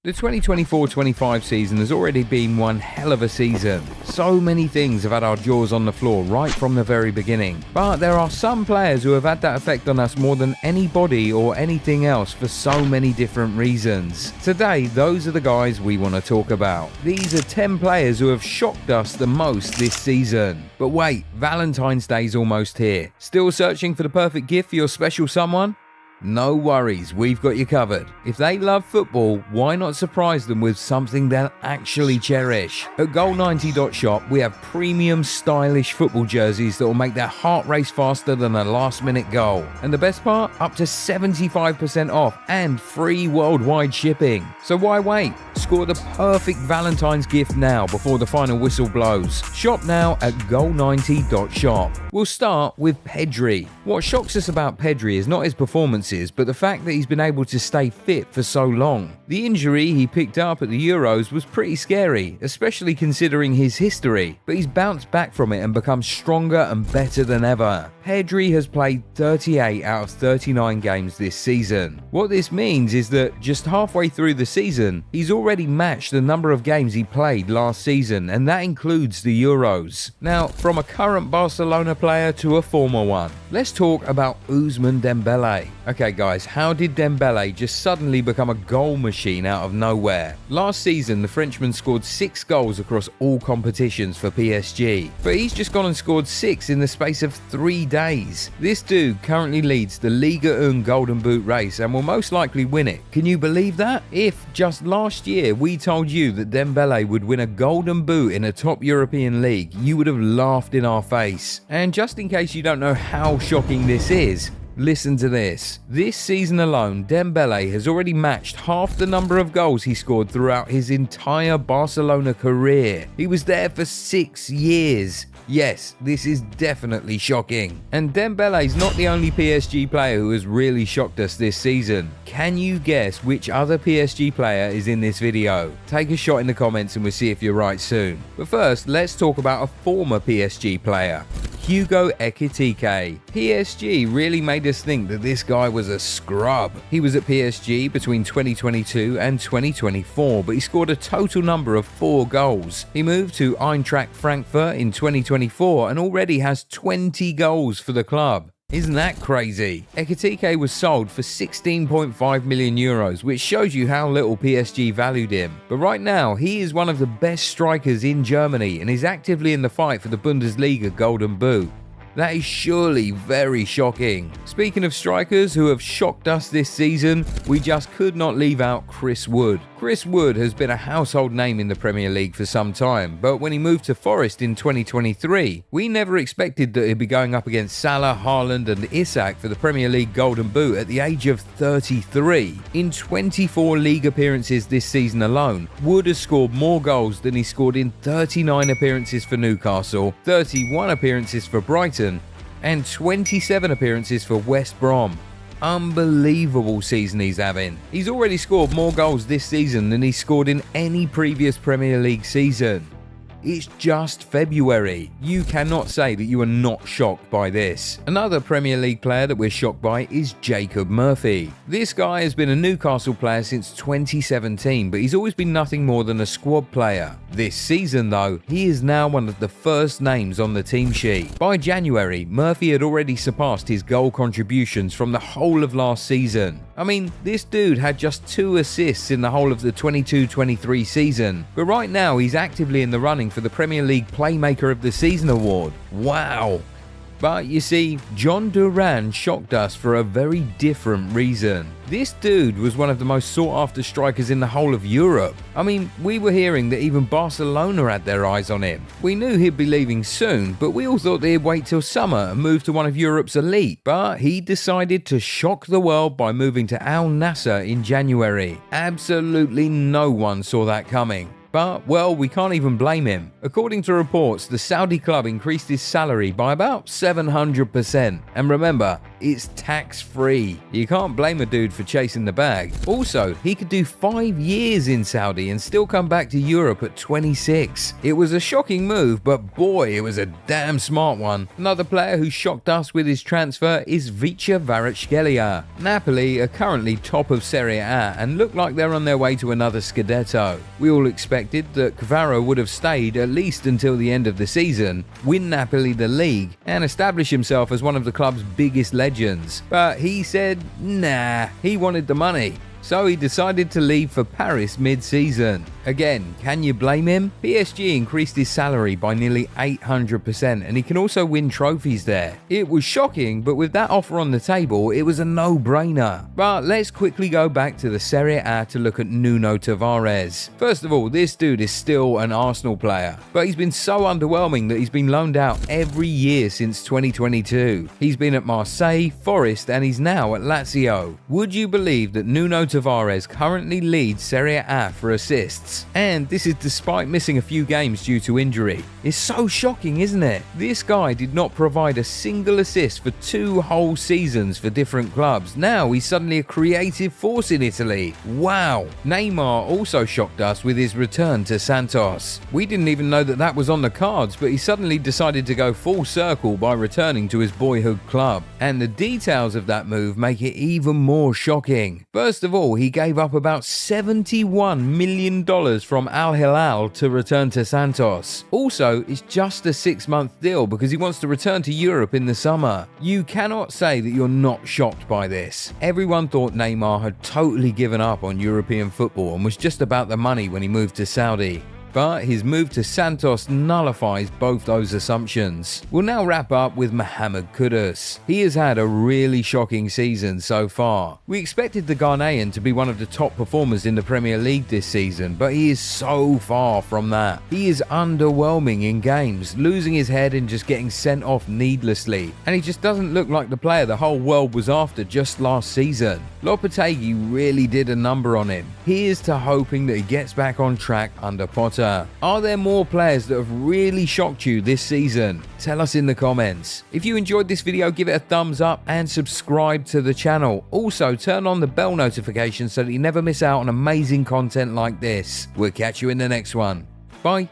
The 2024-25 season has already been one hell of a season. So many things have had our jaws on the floor right from the very beginning. But there are some players who have had that effect on us more than anybody or anything else for so many different reasons. Today, those are the guys we want to talk about. These are 10 players who have shocked us the most this season. But wait, Valentine's Day's almost here. Still searching for the perfect gift for your special someone? No worries, we've got you covered. If they love football, why not surprise them with something they'll actually cherish? At Goal90.shop, we have premium stylish football jerseys that will make their heart race faster than a last-minute goal. And the best part? Up to 75% off and free worldwide shipping. So why wait? Score the perfect Valentine's gift now before the final whistle blows. Shop now at Goal90.shop. We'll start with Pedri. What shocks us about Pedri is not his performances, but the fact that he's been able to stay fit for so long. The injury he picked up at the Euros was pretty scary, especially considering his history, but he's bounced back from it and become stronger and better than ever. Pedri has played 38 out of 39 games this season. What this means is that just halfway through the season, he's already matched the number of games he played last season, and that includes the Euros. Now, from a current Barcelona player to a former one, let's talk about Ousmane Dembele. Okay guys, how did Dembele just suddenly become a goal machine out of nowhere? Last season, the Frenchman scored 6 goals across all competitions for PSG, but he's just gone and scored 6 in the space of 3 days. This dude currently leads the Liga 1 Golden Boot race and will most likely win it. Can you believe that? If just last year we told you that Dembele would win a Golden Boot in a top European league, you would have laughed in our face. And just in case you don't know how shocking this is, listen to this. This season alone, Dembele has already matched half the number of goals he scored throughout his entire Barcelona career. He was there for 6 years. Yes, this is definitely shocking. And Dembele's not the only PSG player who has really shocked us this season. Can you guess which other PSG player is in this video? Take a shot in the comments and we'll see if you're right soon. But first, let's talk about a former PSG player. Hugo Ekitike. PSG really made us think that this guy was a scrub. He was at PSG between 2022 and 2024, but he scored a total number of 4 goals. He moved to Eintracht Frankfurt in 2024 and already has 20 goals for the club. Isn't that crazy? Ekitike was sold for 16.5 million euros, which shows you how little PSG valued him. But right now, he is one of the best strikers in Germany and is actively in the fight for the Bundesliga Golden Boot. That is surely very shocking. Speaking of strikers who have shocked us this season, we just could not leave out Chris Wood. Chris Wood has been a household name in the Premier League for some time, but when he moved to Forest in 2023, we never expected that he'd be going up against Salah, Haaland and Isak for the Premier League Golden Boot at the age of 33. In 24 league appearances this season alone, Wood has scored more goals than he scored in 39 appearances for Newcastle, 31 appearances for Brighton, and 27 appearances for West Brom. Unbelievable season he's having. He's already scored more goals this season than he scored in any previous Premier League season. It's just February. You cannot say that you are not shocked by this. Another Premier League player that we're shocked by is Jacob Murphy. This guy has been a Newcastle player since 2017, but he's always been nothing more than a squad player. This season though, he is now one of the first names on the team sheet. By January, Murphy had already surpassed his goal contributions from the whole of last season. I mean, this dude had just 2 assists in the whole of the 22-23 season, but right now he's actively in the running for the Premier League Playmaker of the Season award. Wow! But you see, John Duran shocked us for a very different reason. This dude was one of the most sought-after strikers in the whole of Europe. I mean, we were hearing that even Barcelona had their eyes on him. We knew he'd be leaving soon, but we all thought that he'd wait till summer and move to one of Europe's elite. But he decided to shock the world by moving to Al Nassr in January. Absolutely no one saw that coming. But, well, we can't even blame him. According to reports, the Saudi club increased his salary by about 700%. And remember, it's tax-free. You can't blame a dude for chasing the bag. Also, he could do 5 years in Saudi and still come back to Europe at 26. It was a shocking move, but boy, it was a damn smart one. Another player who shocked us with his transfer is Vicha Kvaratskhelia. Napoli are currently top of Serie A and look like they're on their way to another Scudetto. We all expected that Kvara would have stayed at least until the end of the season, win Napoli the league, and establish himself as one of the club's biggest legends. But he said, nah, he wanted the money. So he decided to leave for Paris mid-season. Again, can you blame him? PSG increased his salary by nearly 800% and he can also win trophies there. It was shocking, but with that offer on the table, it was a no-brainer. But let's quickly go back to the Serie A to look at Nuno Tavares. First of all, this dude is still an Arsenal player, but he's been so underwhelming that he's been loaned out every year since 2022. He's been at Marseille, Forest, and he's now at Lazio. Would you believe that Nuno Tavares currently leads Serie A for assists? And this is despite missing a few games due to injury. It's so shocking, isn't it? This guy did not provide a single assist for 2 whole seasons for different clubs. Now he's suddenly a creative force in Italy. Wow. Neymar also shocked us with his return to Santos. We didn't even know that that was on the cards, but he suddenly decided to go full circle by returning to his boyhood club. And the details of that move make it even more shocking. First of all, he gave up about $71 million from Al Hilal to return to Santos. Also, it's just a 6-month deal because he wants to return to Europe in the summer. You cannot say that you're not shocked by this. Everyone thought Neymar had totally given up on European football and was just about the money when he moved to Saudi. But his move to Santos nullifies both those assumptions. We'll now wrap up with Mohamed Kudus. He has had a really shocking season so far. We expected the Ghanaian to be one of the top performers in the Premier League this season, but he is so far from that. He is underwhelming in games, losing his head and just getting sent off needlessly. And he just doesn't look like the player the whole world was after just last season. Lopetegui really did a number on him. Here's to hoping that he gets back on track under Potter. Are there more players that have really shocked you this season? Tell us in the comments. If you enjoyed this video, give it a thumbs up and subscribe to the channel. Also, turn on the bell notification so that you never miss out on amazing content like this. We'll catch you in the next one. Bye.